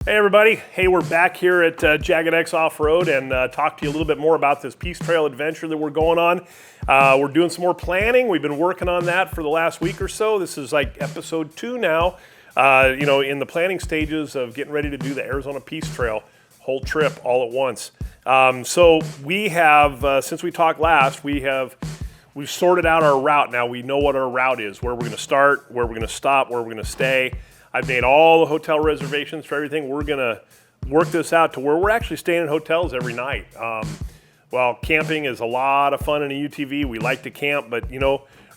Hey everybody, hey, we're back here at Jagged X Off-Road and talk to you a little bit more about this Peace Trail adventure that we're going on. We're doing some more planning. We've been working on that for the last week or so. This is like episode 2 now, in the planning stages of getting ready to do the Arizona Peace Trail, whole trip all at once. So we have, since we talked last, we've sorted out our route now. We know what our route is, where we're going to start, where we're going to stop, where we're going to stay. I've made all the hotel reservations for everything. We're gonna work this out to where we're actually staying in hotels every night. Well, camping is a lot of fun in a UTV. We like to camp, but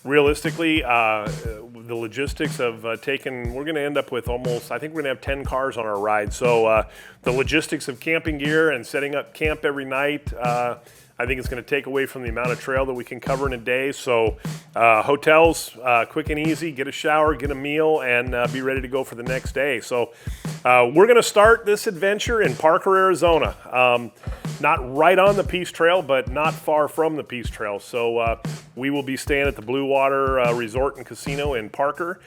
realistically, the logistics of we're gonna end up with I think we're gonna have 10 cars on our ride. So the logistics of camping gear and setting up camp every night, I think it's going to take away from the amount of trail that we can cover in a day. So hotels, quick and easy, get a shower, get a meal, and be ready to go for the next day. So we're going to start this adventure in Parker, Arizona. Not right on the Peace Trail, but not far from the Peace Trail. So we will be staying at the Blue Water Resort and Casino in Parker.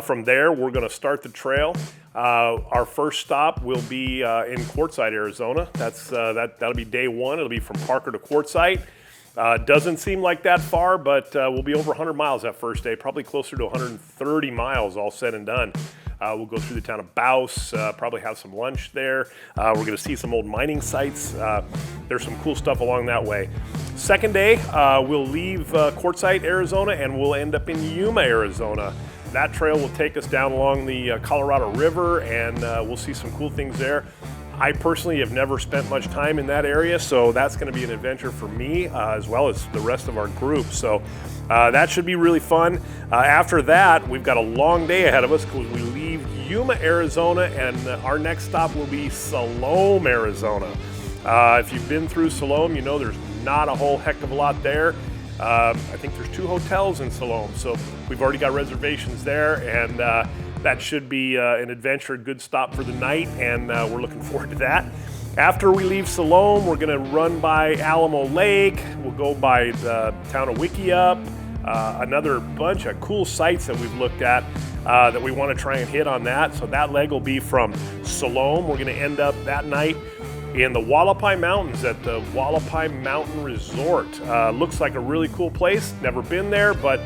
From there, we're going to start the trail. Our first stop will be in Parkside, Arizona. That'll be day one. It'll be from Parker to Parkside. Doesn't seem like that far, but we'll be over 100 miles that first day, probably closer to 130 miles all said and done. We'll go through the town of Baus, probably have some lunch there. We're going to see some old mining sites. There's some cool stuff along that way. Second day, we'll leave Parkside, Arizona, and we'll end up in Yuma, Arizona. That trail will take us down along the Colorado River, and we'll see some cool things there. I personally have never spent much time in that area, so that's going to be an adventure for me as well as the rest of our group. So that should be really fun. After that, we've got a long day ahead of us because we leave Yuma, Arizona, and our next stop will be Salome, Arizona. If you've been through Salome, you know there's not a whole heck of a lot there. I think there's 2 hotels in Salome, so we've already got reservations there, and that should be an adventure, a good stop for the night, and we're looking forward to that. After we leave Salome, we're going to run by Alamo Lake. We'll go by the town of Wickiup, another bunch of cool sites that we've looked at that we want to try and hit on that. So that leg will be from Salome. We're going to end up that night in the Hualapai Mountains at the Hualapai Mountain Resort. Looks like a really cool place. Never been there, but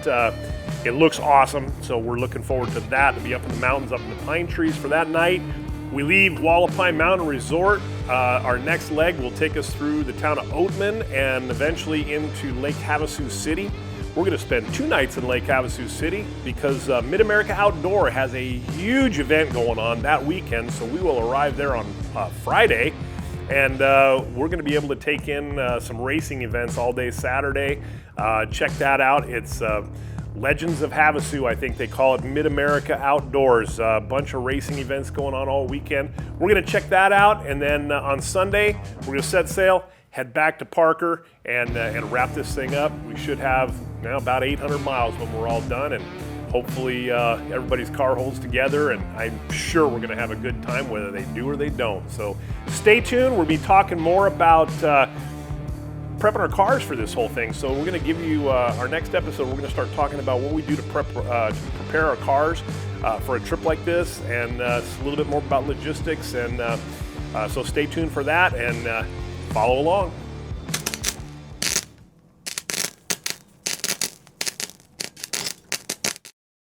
it looks awesome. So we're looking forward to that, to be up in the mountains, up in the pine trees for that night. We leave Hualapai Mountain Resort. Our next leg will take us through the town of Oatman and eventually into Lake Havasu City. We're going to spend 2 nights in Lake Havasu City because Mid-America Outdoor has a huge event going on that weekend. So we will arrive there on Friday. And we're going to be able to take in some racing events all day Saturday. Check that out. It's Legends of Havasu, I think they call it, Mid-America Outdoors. A bunch of racing events going on all weekend. We're going to check that out, and then on Sunday, we're going to set sail, head back to Parker, and wrap this thing up. We should have about 800 miles when we're all done, and hopefully everybody's car holds together, and I'm sure we're going to have a good time whether they do or they don't. So stay tuned. We'll be talking more about prepping our cars for this whole thing. So we're going to give you our next episode. We're going to start talking about what we do to prepare our cars for a trip like this, and a little bit more about logistics. And so stay tuned for that and follow along.